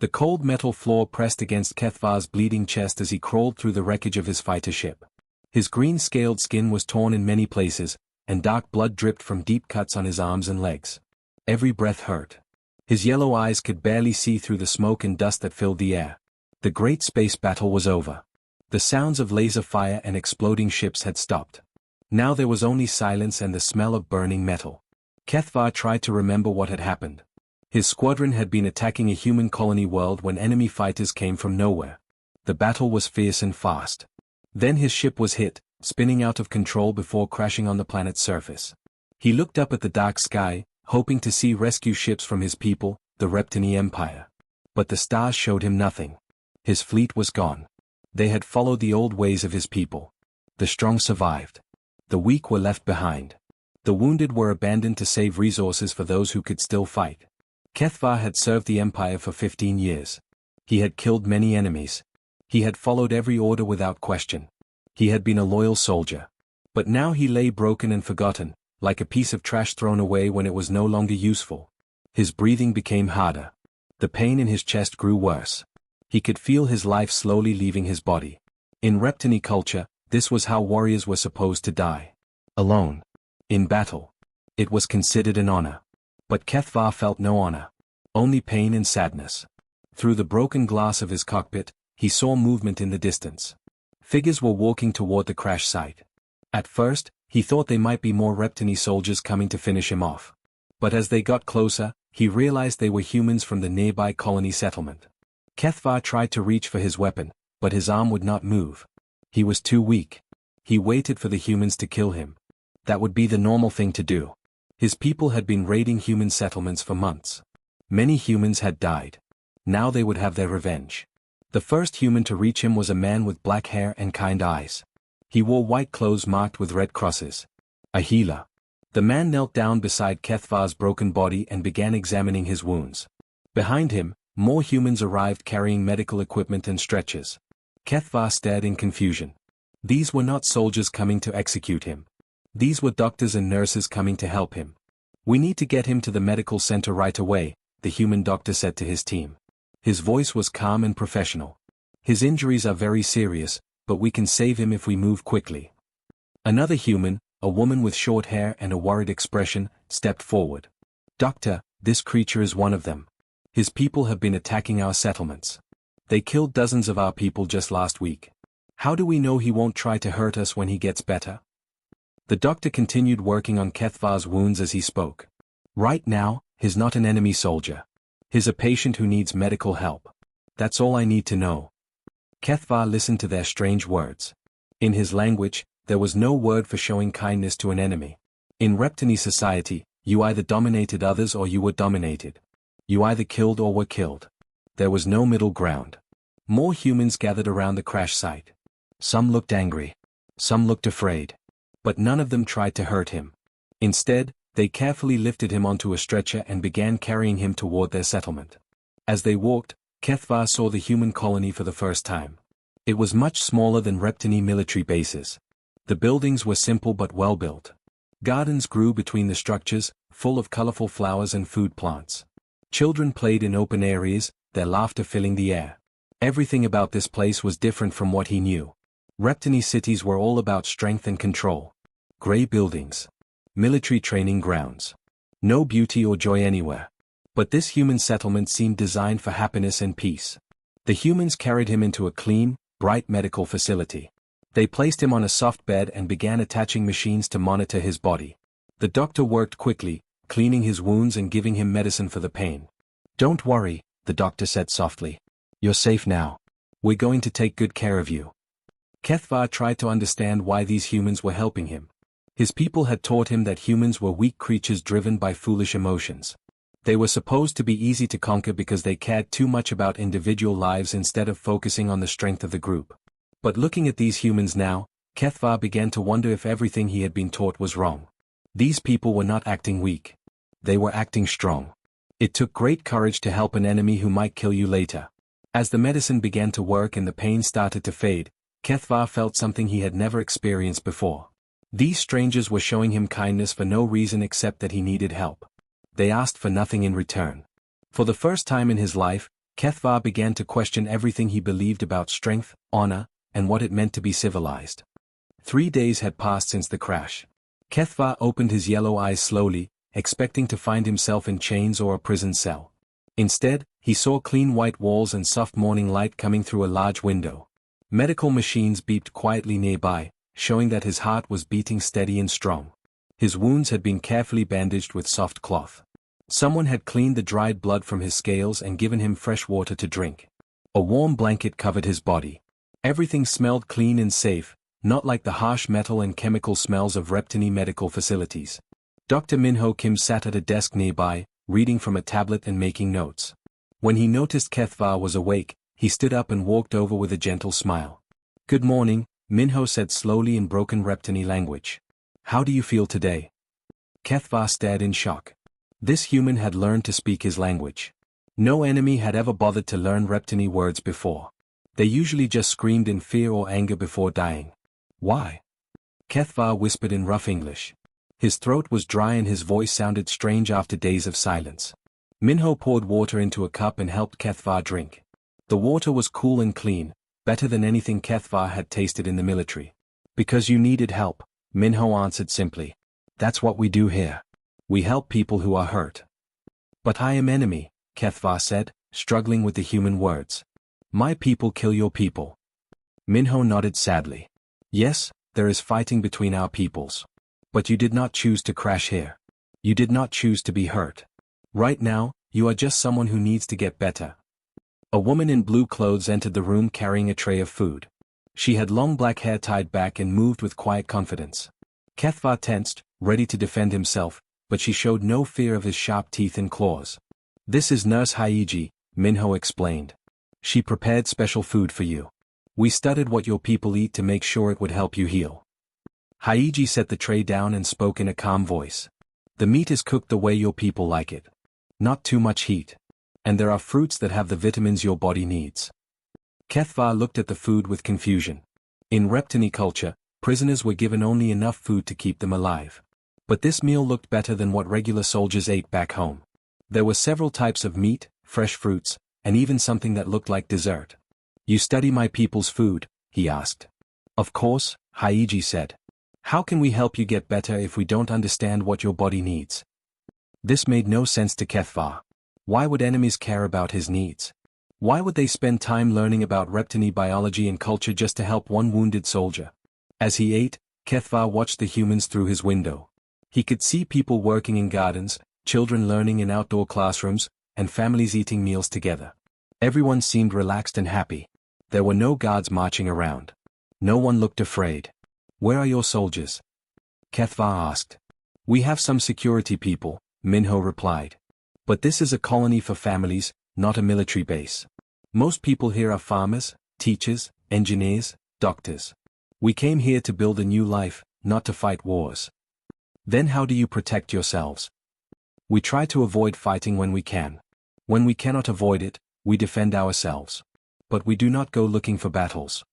The cold metal floor pressed against Kethvar's bleeding chest as he crawled through the wreckage of his fighter ship. His green-scaled skin was torn in many places, and dark blood dripped from deep cuts on his arms and legs. Every breath hurt. His yellow eyes could barely see through the smoke and dust that filled the air. The great space battle was over. The sounds of laser fire and exploding ships had stopped. Now there was only silence and the smell of burning metal. Kethvar tried to remember what had happened. His squadron had been attacking a human colony world when enemy fighters came from nowhere. The battle was fierce and fast. Then his ship was hit, spinning out of control before crashing on the planet's surface. He looked up at the dark sky, hoping to see rescue ships from his people, the Reptini Empire. But the stars showed him nothing. His fleet was gone. They had followed the old ways of his people. The strong survived. The weak were left behind. The wounded were abandoned to save resources for those who could still fight. Kethvar had served the Empire for 15 years. He had killed many enemies. He had followed every order without question. He had been a loyal soldier. But now he lay broken and forgotten, like a piece of trash thrown away when it was no longer useful. His breathing became harder. The pain in his chest grew worse. He could feel his life slowly leaving his body. In Reptini culture, this was how warriors were supposed to die. Alone. In battle. It was considered an honor. But Kethvar felt no honor. Only pain and sadness. Through the broken glass of his cockpit, he saw movement in the distance. Figures were walking toward the crash site. At first, he thought they might be more Reptini soldiers coming to finish him off. But as they got closer, he realized they were humans from the nearby colony settlement. Kethvar tried to reach for his weapon, but his arm would not move. He was too weak. He waited for the humans to kill him. That would be the normal thing to do. His people had been raiding human settlements for months. Many humans had died. Now they would have their revenge. The first human to reach him was a man with black hair and kind eyes. He wore white clothes marked with red crosses. A healer. The man knelt down beside Kethvar's broken body and began examining his wounds. Behind him, more humans arrived carrying medical equipment and stretchers. Kethvar stared in confusion. These were not soldiers coming to execute him. These were doctors and nurses coming to help him. "We need to get him to the medical center right away," the human doctor said to his team. His voice was calm and professional. "His injuries are very serious, but we can save him if we move quickly." Another human, a woman with short hair and a worried expression, stepped forward. "Doctor, this creature is one of them. His people have been attacking our settlements. They killed dozens of our people just last week. How do we know he won't try to hurt us when he gets better?" The doctor continued working on Kethvar's wounds as he spoke. "Right now, he's not an enemy soldier. He's a patient who needs medical help. That's all I need to know." Kethvar listened to their strange words. In his language, there was no word for showing kindness to an enemy. In Reptini society, you either dominated others or you were dominated. You either killed or were killed. There was no middle ground. More humans gathered around the crash site. Some looked angry. Some looked afraid. But none of them tried to hurt him. Instead, they carefully lifted him onto a stretcher and began carrying him toward their settlement. As they walked, Kethvar saw the human colony for the first time. It was much smaller than Reptini military bases. The buildings were simple but well built. Gardens grew between the structures, full of colorful flowers and food plants. Children played in open areas, their laughter filling the air. Everything about this place was different from what he knew. Reptini cities were all about strength and control. Gray buildings. Military training grounds. No beauty or joy anywhere. But this human settlement seemed designed for happiness and peace. The humans carried him into a clean, bright medical facility. They placed him on a soft bed and began attaching machines to monitor his body. The doctor worked quickly, cleaning his wounds and giving him medicine for the pain. "Don't worry," the doctor said softly. "You're safe now. We're going to take good care of you." Kethvar tried to understand why these humans were helping him. His people had taught him that humans were weak creatures driven by foolish emotions. They were supposed to be easy to conquer because they cared too much about individual lives instead of focusing on the strength of the group. But looking at these humans now, Kethvar began to wonder if everything he had been taught was wrong. These people were not acting weak. They were acting strong. It took great courage to help an enemy who might kill you later. As the medicine began to work and the pain started to fade, Kethvar felt something he had never experienced before. These strangers were showing him kindness for no reason except that he needed help. They asked for nothing in return. For the first time in his life, Kethvar began to question everything he believed about strength, honor, and what it meant to be civilized. 3 days had passed since the crash. Kethvar opened his yellow eyes slowly, expecting to find himself in chains or a prison cell. Instead, he saw clean white walls and soft morning light coming through a large window. Medical machines beeped quietly nearby, showing that his heart was beating steady and strong. His wounds had been carefully bandaged with soft cloth. Someone had cleaned the dried blood from his scales and given him fresh water to drink. A warm blanket covered his body. Everything smelled clean and safe, not like the harsh metal and chemical smells of Reptini medical facilities. Dr. Minho Kim sat at a desk nearby, reading from a tablet and making notes. When he noticed Kethvar was awake, he stood up and walked over with a gentle smile. "Good morning," Minho said slowly in broken Reptini language. "How do you feel today?" Kethvar stared in shock. This human had learned to speak his language. No enemy had ever bothered to learn Reptini words before. They usually just screamed in fear or anger before dying. "Why?" Kethvar whispered in rough English. His throat was dry and his voice sounded strange after days of silence. Minho poured water into a cup and helped Kethvar drink. The water was cool and clean, better than anything Kethvar had tasted in the military. "Because you needed help," Minho answered simply. "That's what we do here. We help people who are hurt." "But I am enemy," Kethvar said, struggling with the human words. "My people kill your people." Minho nodded sadly. "Yes, there is fighting between our peoples. But you did not choose to crash here. You did not choose to be hurt. Right now, you are just someone who needs to get better." A woman in blue clothes entered the room carrying a tray of food. She had long black hair tied back and moved with quiet confidence. Kethvar tensed, ready to defend himself, but she showed no fear of his sharp teeth and claws. "This is Nurse Haiji," Minho explained. "She prepared special food for you. We studied what your people eat to make sure it would help you heal." Haiji set the tray down and spoke in a calm voice. "The meat is cooked the way your people like it. Not too much heat. And there are fruits that have the vitamins your body needs." Kethvar looked at the food with confusion. In Reptini culture, prisoners were given only enough food to keep them alive. But this meal looked better than what regular soldiers ate back home. There were several types of meat, fresh fruits, and even something that looked like dessert. "You study my people's food?" he asked. "Of course," Haiji said. "How can we help you get better if we don't understand what your body needs?" This made no sense to Kethvar. Why would enemies care about his needs? Why would they spend time learning about Reptini biology and culture just to help one wounded soldier? As he ate, Kethvar watched the humans through his window. He could see people working in gardens, children learning in outdoor classrooms, and families eating meals together. Everyone seemed relaxed and happy. There were no guards marching around. No one looked afraid. "Where are your soldiers?" Kethvar asked. "We have some security people," Minho replied. "But this is a colony for families, not a military base. Most people here are farmers, teachers, engineers, doctors. We came here to build a new life, not to fight wars." "Then how do you protect yourselves?" "We try to avoid fighting when we can. When we cannot avoid it, we defend ourselves. But we do not go looking for battles."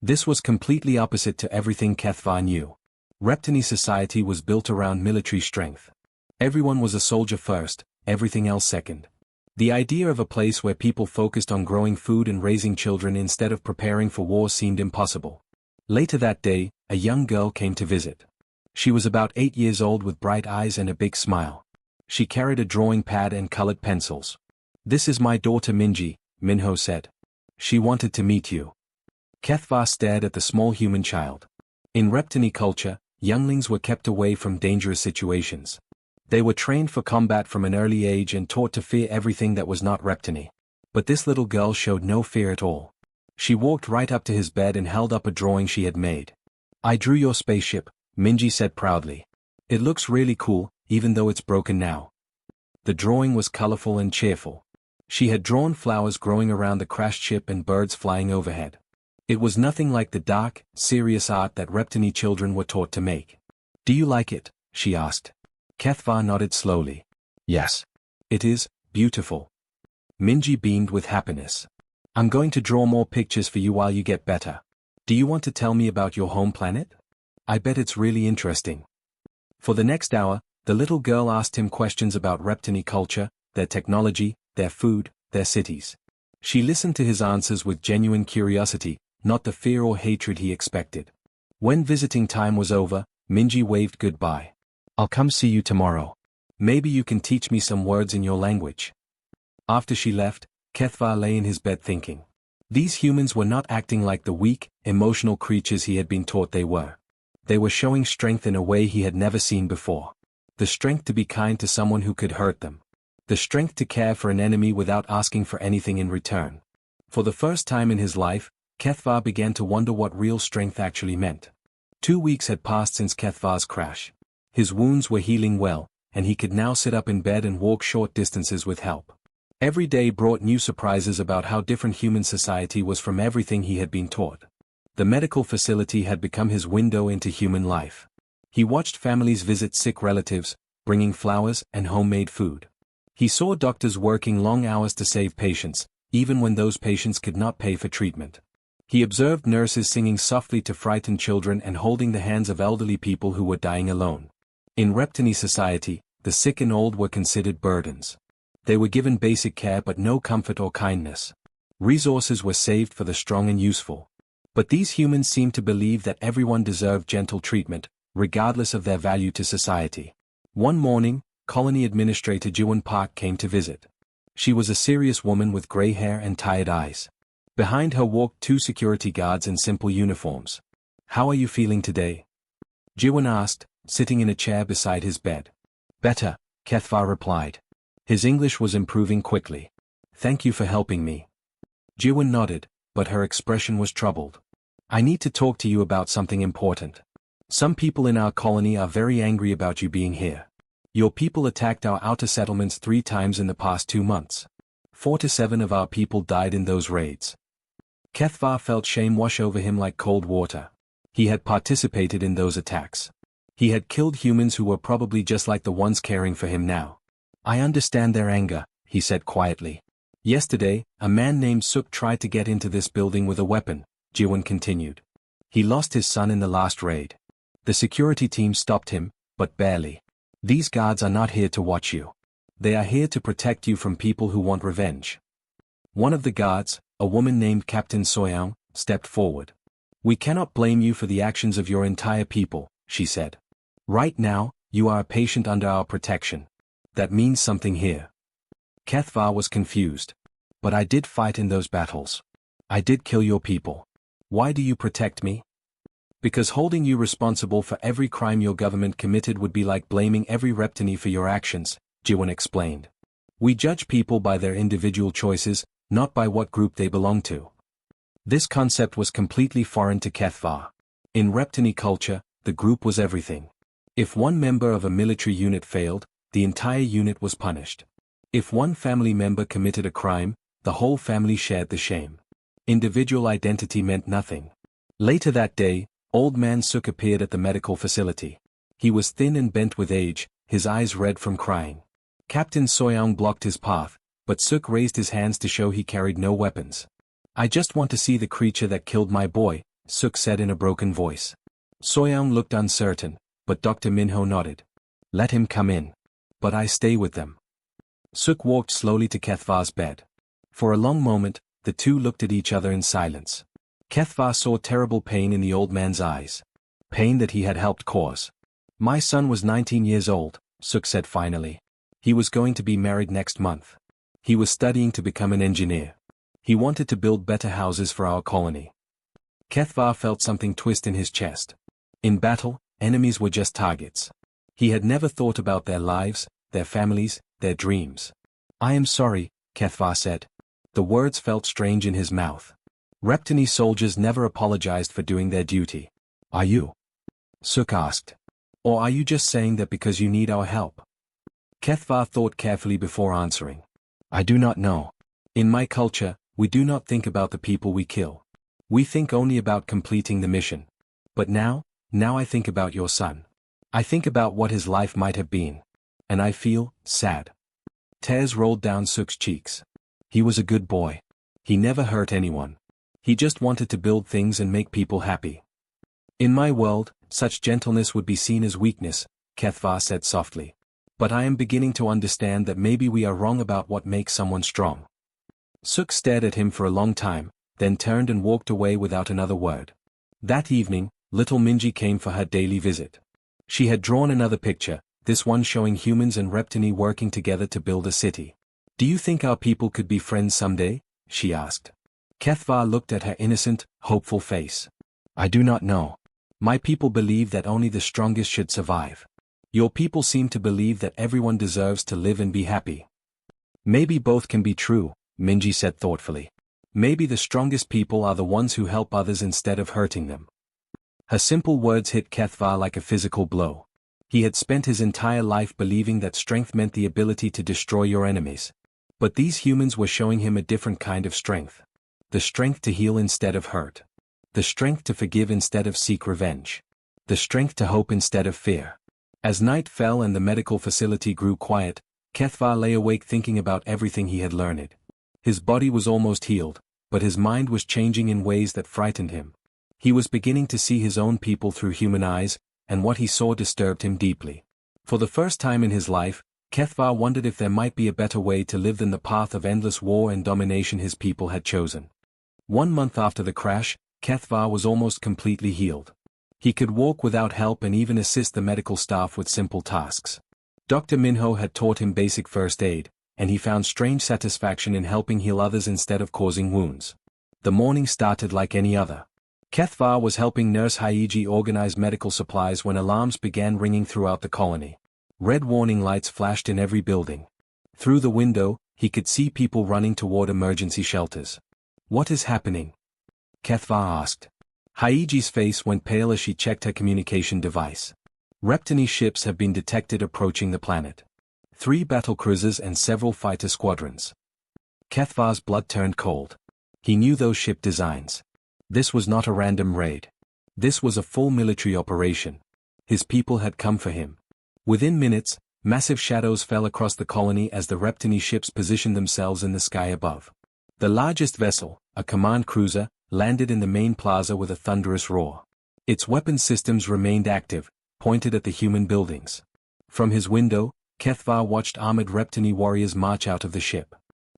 This was completely opposite to everything Kethvar knew. Reptini society was built around military strength. Everyone was a soldier first, everything else second. The idea of a place where people focused on growing food and raising children instead of preparing for war seemed impossible. Later that day, a young girl came to visit. She was about 8 years old with bright eyes and a big smile. She carried a drawing pad and colored pencils. "This is my daughter Minji," Minho said. "She wanted to meet you." Kethvar stared at the small human child. In Reptini culture, younglings were kept away from dangerous situations. They were trained for combat from an early age and taught to fear everything that was not Reptini. But this little girl showed no fear at all. She walked right up to his bed and held up a drawing she had made. "I drew your spaceship," Minji said proudly. "It looks really cool, even though it's broken now." The drawing was colorful and cheerful. She had drawn flowers growing around the crashed ship and birds flying overhead. It was nothing like the dark, serious art that Reptini children were taught to make. "Do you like it?" she asked. Kethvar nodded slowly. "Yes. It is beautiful." Minji beamed with happiness. "I'm going to draw more pictures for you while you get better. Do you want to tell me about your home planet? I bet it's really interesting." For the next hour, the little girl asked him questions about Reptini culture, their technology, their food, their cities. She listened to his answers with genuine curiosity, not the fear or hatred he expected. When visiting time was over, Minji waved goodbye. I'll come see you tomorrow. Maybe you can teach me some words in your language. After she left, Kethva lay in his bed thinking. These humans were not acting like the weak, emotional creatures he had been taught they were. They were showing strength in a way he had never seen before. The strength to be kind to someone who could hurt them. The strength to care for an enemy without asking for anything in return. For the first time in his life, Kethva began to wonder what real strength actually meant. 2 weeks had passed since Kethva's crash. His wounds were healing well, and he could now sit up in bed and walk short distances with help. Every day brought new surprises about how different human society was from everything he had been taught. The medical facility had become his window into human life. He watched families visit sick relatives, bringing flowers and homemade food. He saw doctors working long hours to save patients, even when those patients could not pay for treatment. He observed nurses singing softly to frightened children and holding the hands of elderly people who were dying alone. In Reptini society, the sick and old were considered burdens. They were given basic care but no comfort or kindness. Resources were saved for the strong and useful. But these humans seemed to believe that everyone deserved gentle treatment, regardless of their value to society. One morning, Colony Administrator Jiwon Park came to visit. She was a serious woman with gray hair and tired eyes. Behind her walked 2 security guards in simple uniforms. "How are you feeling today?" Jiwon asked, sitting in a chair beside his bed. "Better," Kethva replied. His English was improving quickly. "Thank you for helping me." Jiwon nodded, but her expression was troubled. "I need to talk to you about something important. Some people in our colony are very angry about you being here. Your people attacked our outer settlements 3 times in the past 2 months. 4 to 7 of our people died in those raids." Kethva felt shame wash over him like cold water. He had participated in those attacks. He had killed humans who were probably just like the ones caring for him now. "I understand their anger," he said quietly. "Yesterday, a man named Suk tried to get into this building with a weapon," Jiwon continued. "He lost his son in the last raid. The security team stopped him, but barely. These guards are not here to watch you. They are here to protect you from people who want revenge." One of the guards, a woman named Captain Soyoung, stepped forward. "We cannot blame you for the actions of your entire people," she said. "Right now, you are a patient under our protection. That means something here." Kethva was confused. "But I did fight in those battles. I did kill your people. Why do you protect me?" "Because holding you responsible for every crime your government committed would be like blaming every Reptini for your actions," Jiwon explained. "We judge people by their individual choices, not by what group they belong to." This concept was completely foreign to Kethva. In Reptini culture, the group was everything. If one member of a military unit failed, the entire unit was punished. If one family member committed a crime, the whole family shared the shame. Individual identity meant nothing. Later that day, old man Suk appeared at the medical facility. He was thin and bent with age, his eyes red from crying. Captain Soyoung blocked his path, but Suk raised his hands to show he carried no weapons. "I just want to see the creature that killed my boy," Suk said in a broken voice. Soyoung looked uncertain, but Dr. Minho nodded. "Let him come in. But I stay with them." Suk walked slowly to Kethva's bed. For a long moment, the two looked at each other in silence. Kethva saw terrible pain in the old man's eyes. Pain that he had helped cause. "My son was 19 years old," Suk said finally. "He was going to be married next month. He was studying to become an engineer. He wanted to build better houses for our colony." Kethva felt something twist in his chest. In battle, enemies were just targets. He had never thought about their lives, their families, their dreams. "I am sorry," Kethva said. The words felt strange in his mouth. Reptini soldiers never apologized for doing their duty. "Are you?" Suk asked. "Or are you just saying that because you need our help?" Kethva thought carefully before answering. "I do not know. In my culture, we do not think about the people we kill. We think only about completing the mission. But now I think about your son. I think about what his life might have been. And I feel sad." Tears rolled down Suk's cheeks. He was a good boy. He never hurt anyone. He just wanted to build things and make people happy. "In my world, such gentleness would be seen as weakness," Kethva said softly. "But I am beginning to understand that maybe we are wrong about what makes someone strong." Suk stared at him for a long time, then turned and walked away without another word. That evening, little Minji came for her daily visit. She had drawn another picture, this one showing humans and Reptini working together to build a city. "Do you think our people could be friends someday?" she asked. Kethvar looked at her innocent, hopeful face. "I do not know. My people believe that only the strongest should survive. Your people seem to believe that everyone deserves to live and be happy." "Maybe both can be true," Minji said thoughtfully. "Maybe the strongest people are the ones who help others instead of hurting them." Her simple words hit Kethvar like a physical blow. He had spent his entire life believing that strength meant the ability to destroy your enemies. But these humans were showing him a different kind of strength. The strength to heal instead of hurt. The strength to forgive instead of seek revenge. The strength to hope instead of fear. As night fell and the medical facility grew quiet, Kethvar lay awake thinking about everything he had learned. His body was almost healed, but his mind was changing in ways that frightened him. He was beginning to see his own people through human eyes, and what he saw disturbed him deeply. For the first time in his life, Kethvar wondered if there might be a better way to live than the path of endless war and domination his people had chosen. 1 month after the crash, Kethvar was almost completely healed. He could walk without help and even assist the medical staff with simple tasks. Dr. Minho had taught him basic first aid, and he found strange satisfaction in helping heal others instead of causing wounds. The morning started like any other. Kethvar was helping Nurse Haiji organize medical supplies when alarms began ringing throughout the colony. Red warning lights flashed in every building. Through the window, he could see people running toward emergency shelters. "What is happening?" Kethvar asked. Haiji's face went pale as she checked her communication device. Reptini ships have been detected approaching the planet. 3 battlecruisers and several fighter squadrons. Kethvar's blood turned cold. He knew those ship designs. This was not a random raid. This was a full military operation. His people had come for him. Within minutes, massive shadows fell across the colony as the Reptini ships positioned themselves in the sky above. The largest vessel, a command cruiser, landed in the main plaza with a thunderous roar. Its weapon systems remained active, pointed at the human buildings. From his window, Kethvar watched armored Reptini warriors march out of the ship.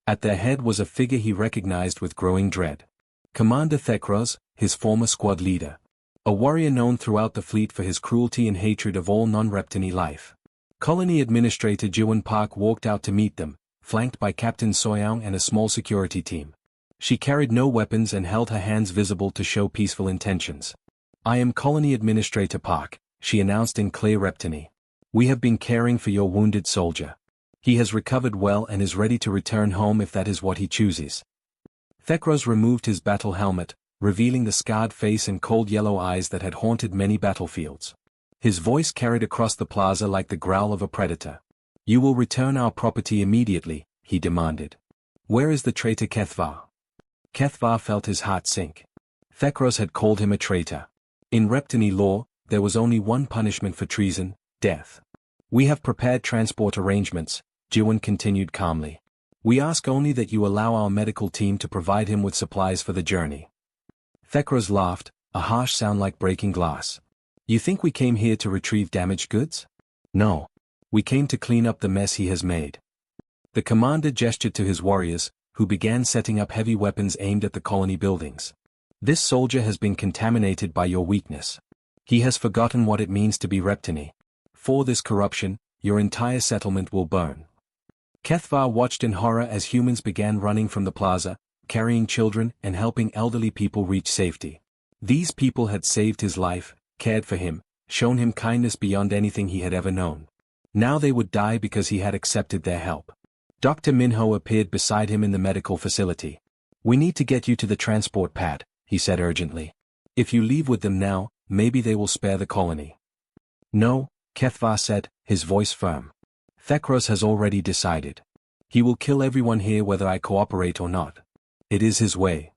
At their head was a figure he recognized with growing dread. Commander Thekros, his former squad leader. A warrior known throughout the fleet for his cruelty and hatred of all non-Reptini life. Colony Administrator Jiwon Park walked out to meet them, flanked by Captain Soyoung and a small security team. She carried no weapons and held her hands visible to show peaceful intentions. "I am Colony Administrator Park," she announced in clear Reptini. "We have been caring for your wounded soldier. He has recovered well and is ready to return home if that is what he chooses." Thekros removed his battle helmet, revealing the scarred face and cold yellow eyes that had haunted many battlefields. His voice carried across the plaza like the growl of a predator. "You will return our property immediately," he demanded. "Where is the traitor Kethvar?" Kethvar felt his heart sink. Thekros had called him a traitor. In Reptini law, there was only one punishment for treason: death. "We have prepared transport arrangements," Jiwon continued calmly. "We ask only that you allow our medical team to provide him with supplies for the journey." Thekros laughed, a harsh sound like breaking glass. "You think we came here to retrieve damaged goods? No. We came to clean up the mess he has made." The commander gestured to his warriors, who began setting up heavy weapons aimed at the colony buildings. "This soldier has been contaminated by your weakness. He has forgotten what it means to be Reptini. For this corruption, your entire settlement will burn." Kethvar watched in horror as humans began running from the plaza, carrying children and helping elderly people reach safety. These people had saved his life, cared for him, shown him kindness beyond anything he had ever known. Now they would die because he had accepted their help. Dr. Minho appeared beside him in the medical facility. "We need to get you to the transport pad," he said urgently. "If you leave with them now, maybe they will spare the colony." "No," Kethvar said, his voice firm. "Thekros has already decided. He will kill everyone here whether I cooperate or not. It is his way."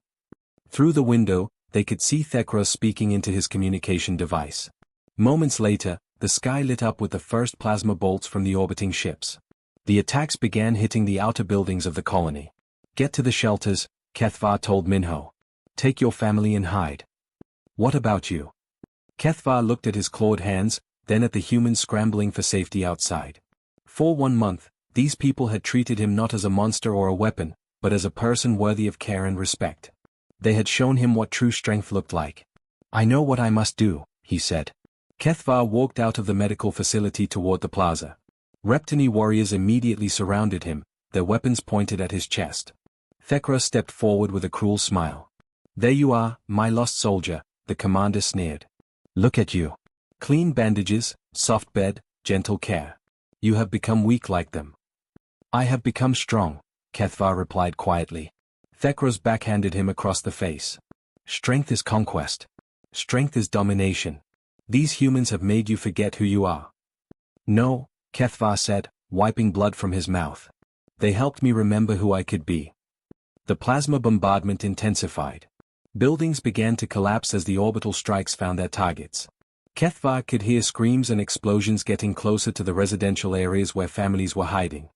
Through the window, they could see Thekros speaking into his communication device. Moments later, the sky lit up with the first plasma bolts from the orbiting ships. The attacks began hitting the outer buildings of the colony. "Get to the shelters," Kethvar told Minho. "Take your family and hide." "What about you?" Kethvar looked at his clawed hands, then at the humans scrambling for safety outside. For 1 month, these people had treated him not as a monster or a weapon, but as a person worthy of care and respect. They had shown him what true strength looked like. "I know what I must do," he said. Kethvar walked out of the medical facility toward the plaza. Reptini warriors immediately surrounded him, their weapons pointed at his chest. Thekra stepped forward with a cruel smile. "There you are, my lost soldier," the commander sneered. "Look at you. Clean bandages, soft bed, gentle care. You have become weak like them." "I have become strong," Kethvar replied quietly. Thekros backhanded him across the face. "Strength is conquest. Strength is domination. These humans have made you forget who you are." "No," Kethvar said, wiping blood from his mouth. "They helped me remember who I could be." The plasma bombardment intensified. Buildings began to collapse as the orbital strikes found their targets. Kethvar could hear screams and explosions getting closer to the residential areas where families were hiding.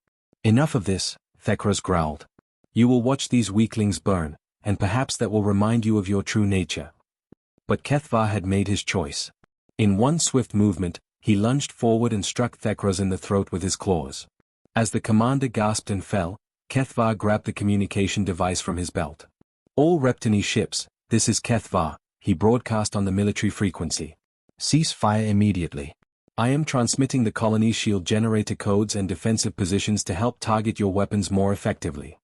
"Enough of this," Thekros growled. "You will watch these weaklings burn, and perhaps that will remind you of your true nature." But Kethvar had made his choice. In one swift movement, he lunged forward and struck Thekros in the throat with his claws. As the commander gasped and fell, Kethvar grabbed the communication device from his belt. "All Reptini ships, this is Kethvar," he broadcast on the military frequency. "Cease fire immediately. I am transmitting the colony's shield generator codes and defensive positions to help target your weapons more effectively."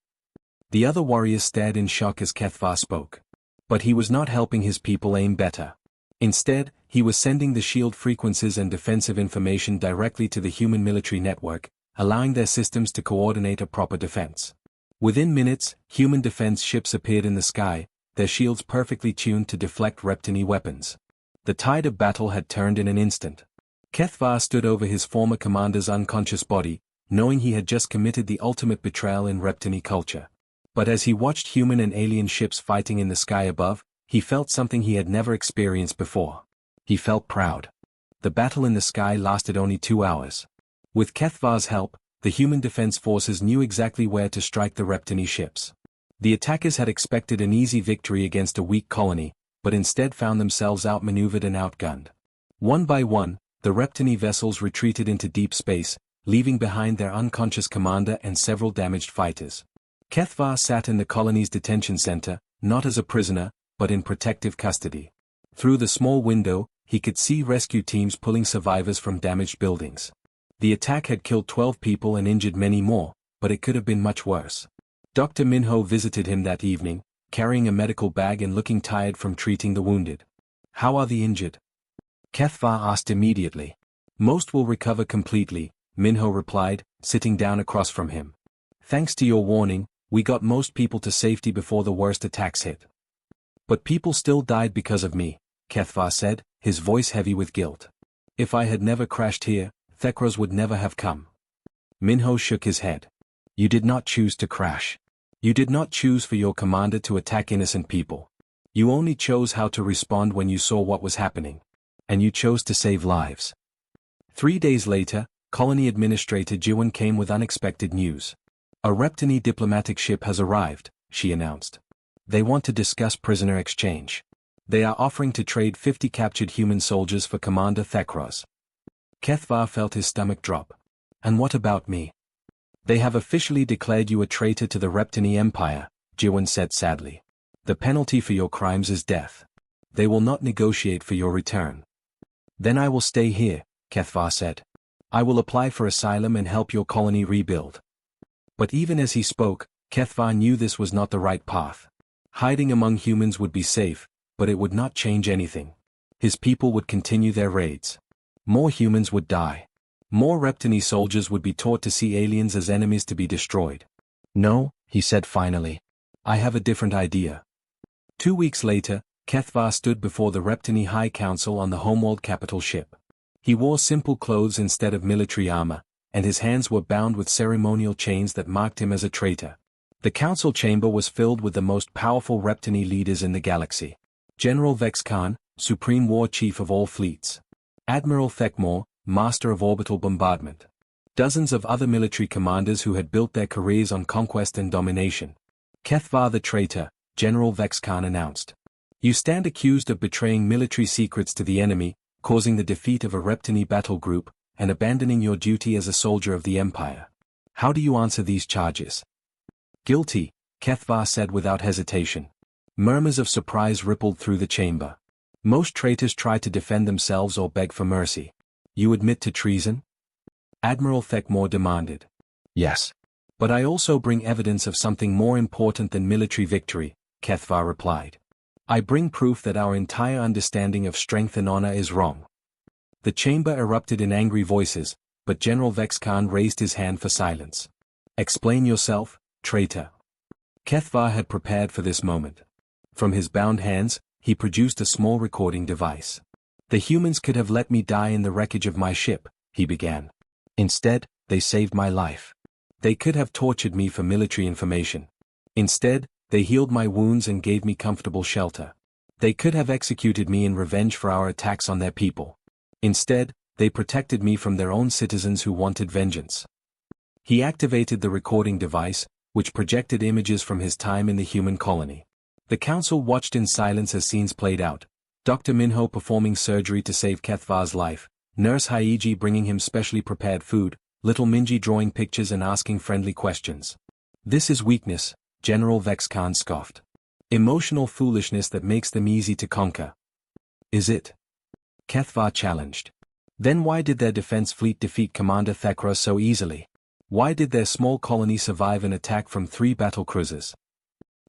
The other warriors stared in shock as Kethvar spoke. But he was not helping his people aim better. Instead, he was sending the shield frequencies and defensive information directly to the human military network, allowing their systems to coordinate a proper defense. Within minutes, human defense ships appeared in the sky, their shields perfectly tuned to deflect Reptini weapons. The tide of battle had turned in an instant. Kethvar stood over his former commander's unconscious body, knowing he had just committed the ultimate betrayal in Reptini culture. But as he watched human and alien ships fighting in the sky above, he felt something he had never experienced before. He felt proud. The battle in the sky lasted only 2 hours. With Kethvar's help, the human defense forces knew exactly where to strike the Reptini ships. The attackers had expected an easy victory against a weak colony, but instead found themselves outmaneuvered and outgunned. One by one, the Reptini vessels retreated into deep space, leaving behind their unconscious commander and several damaged fighters. Kethvar sat in the colony's detention center, not as a prisoner, but in protective custody. Through the small window, he could see rescue teams pulling survivors from damaged buildings. The attack had killed 12 people and injured many more, but it could have been much worse. Dr. Minho visited him that evening, carrying a medical bag and looking tired from treating the wounded. "How are the injured?" Kethvar asked immediately. "Most will recover completely," Minho replied, sitting down across from him. "Thanks to your warning, we got most people to safety before the worst attacks hit." "But people still died because of me," Kethvar said, his voice heavy with guilt. "If I had never crashed here, Thekros would never have come." Minho shook his head. "You did not choose to crash. You did not choose for your commander to attack innocent people. You only chose how to respond when you saw what was happening. And you chose to save lives." 3 days later, Colony Administrator Jiwon came with unexpected news. "A Reptini diplomatic ship has arrived," she announced. "They want to discuss prisoner exchange. They are offering to trade 50 captured human soldiers for Commander Thekros." Kethvar felt his stomach drop. "And what about me?" "They have officially declared you a traitor to the Reptini Empire," Jiwon said sadly. "The penalty for your crimes is death. They will not negotiate for your return." "Then I will stay here," Kethvar said. "I will apply for asylum and help your colony rebuild." But even as he spoke, Kethvar knew this was not the right path. Hiding among humans would be safe, but it would not change anything. His people would continue their raids. More humans would die. More Reptini soldiers would be taught to see aliens as enemies to be destroyed. "No," he said finally. "I have a different idea." 2 weeks later, Kethvar stood before the Reptini High Council on the homeworld capital ship. He wore simple clothes instead of military armor, and his hands were bound with ceremonial chains that marked him as a traitor. The council chamber was filled with the most powerful Reptini leaders in the galaxy. General Vex Khan, Supreme War Chief of all fleets. Admiral Thekmor, Master of Orbital Bombardment. Dozens of other military commanders who had built their careers on conquest and domination. "Kethvar the traitor," General Vex Khan announced. "You stand accused of betraying military secrets to the enemy, causing the defeat of a Reptini battle group, and abandoning your duty as a soldier of the Empire. How do you answer these charges?" "Guilty," Kethvar said without hesitation. Murmurs of surprise rippled through the chamber. Most traitors try to defend themselves or beg for mercy. You admit to treason? Admiral Thekmore demanded. Yes. But I also bring evidence of something more important than military victory, Kethvar replied. I bring proof that our entire understanding of strength and honor is wrong. The chamber erupted in angry voices, but General Vexkhan raised his hand for silence. Explain yourself, traitor. Kethvar had prepared for this moment. From his bound hands, he produced a small recording device. The humans could have let me die in the wreckage of my ship, he began. Instead, they saved my life. They could have tortured me for military information. Instead, they healed my wounds and gave me comfortable shelter. They could have executed me in revenge for our attacks on their people. Instead, they protected me from their own citizens who wanted vengeance. He activated the recording device, which projected images from his time in the human colony. The council watched in silence as scenes played out. Dr. Minho performing surgery to save Kethvar's life, Nurse Haiji bringing him specially prepared food, Little Minji drawing pictures and asking friendly questions. This is weakness, General Vexkhan scoffed. Emotional foolishness that makes them easy to conquer. Is it? Kethvar challenged. Then why did their defense fleet defeat Commander Thekra so easily? Why did their small colony survive an attack from 3 battle cruisers?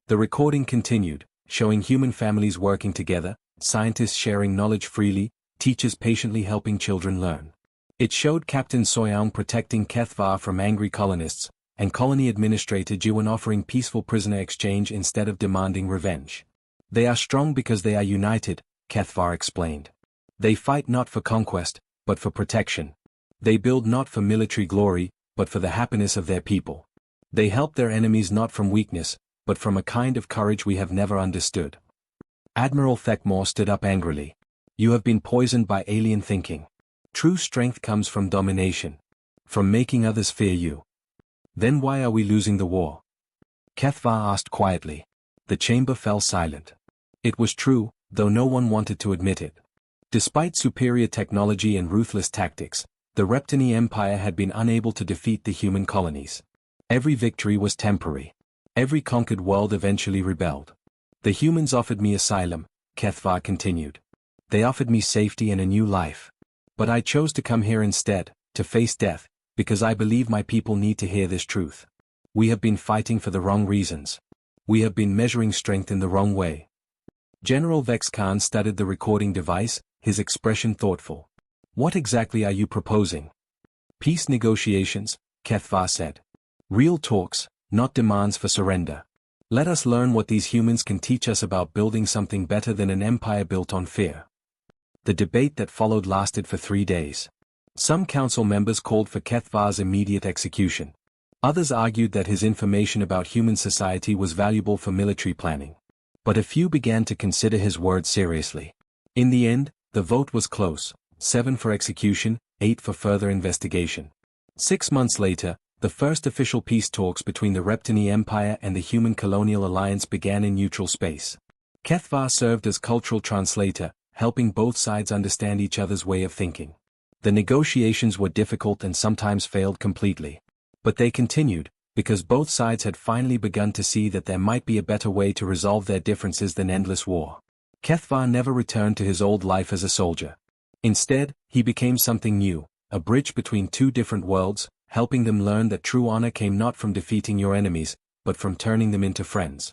The recording continued, showing human families working together, scientists sharing knowledge freely, teachers patiently helping children learn. It showed Captain Soyoung protecting Kethvar from angry colonists, and Colony Administrator Jiwan offering peaceful prisoner exchange instead of demanding revenge. They are strong because they are united, Kethvar explained. They fight not for conquest, but for protection. They build not for military glory, but for the happiness of their people. They help their enemies not from weakness, but from a kind of courage we have never understood. Admiral Thekmore stood up angrily. You have been poisoned by alien thinking. True strength comes from domination. From making others fear you. Then why are we losing the war? Kethvar asked quietly. The chamber fell silent. It was true, though no one wanted to admit it. Despite superior technology and ruthless tactics, the Reptini Empire had been unable to defeat the human colonies. Every victory was temporary. Every conquered world eventually rebelled. The humans offered me asylum, Kethvar continued. They offered me safety and a new life. But I chose to come here instead, to face death, because I believe my people need to hear this truth. We have been fighting for the wrong reasons. We have been measuring strength in the wrong way. General Vexkhan studied the recording device, his expression thoughtful. What exactly are you proposing? Peace negotiations, Kethvar said. Real talks, not demands for surrender. Let us learn what these humans can teach us about building something better than an empire built on fear. The debate that followed lasted for 3 days. Some council members called for Kethvar's immediate execution. Others argued that his information about human society was valuable for military planning. But a few began to consider his words seriously. In the end, the vote was close, 7 for execution, 8 for further investigation. 6 months later, the first official peace talks between the Reptini Empire and the Human Colonial Alliance began in neutral space. Kethvar served as cultural translator, helping both sides understand each other's way of thinking. The negotiations were difficult and sometimes failed completely. But they continued, because both sides had finally begun to see that there might be a better way to resolve their differences than endless war. Kethvar never returned to his old life as a soldier. Instead, he became something new, a bridge between 2 different worlds, helping them learn that true honor came not from defeating your enemies, but from turning them into friends.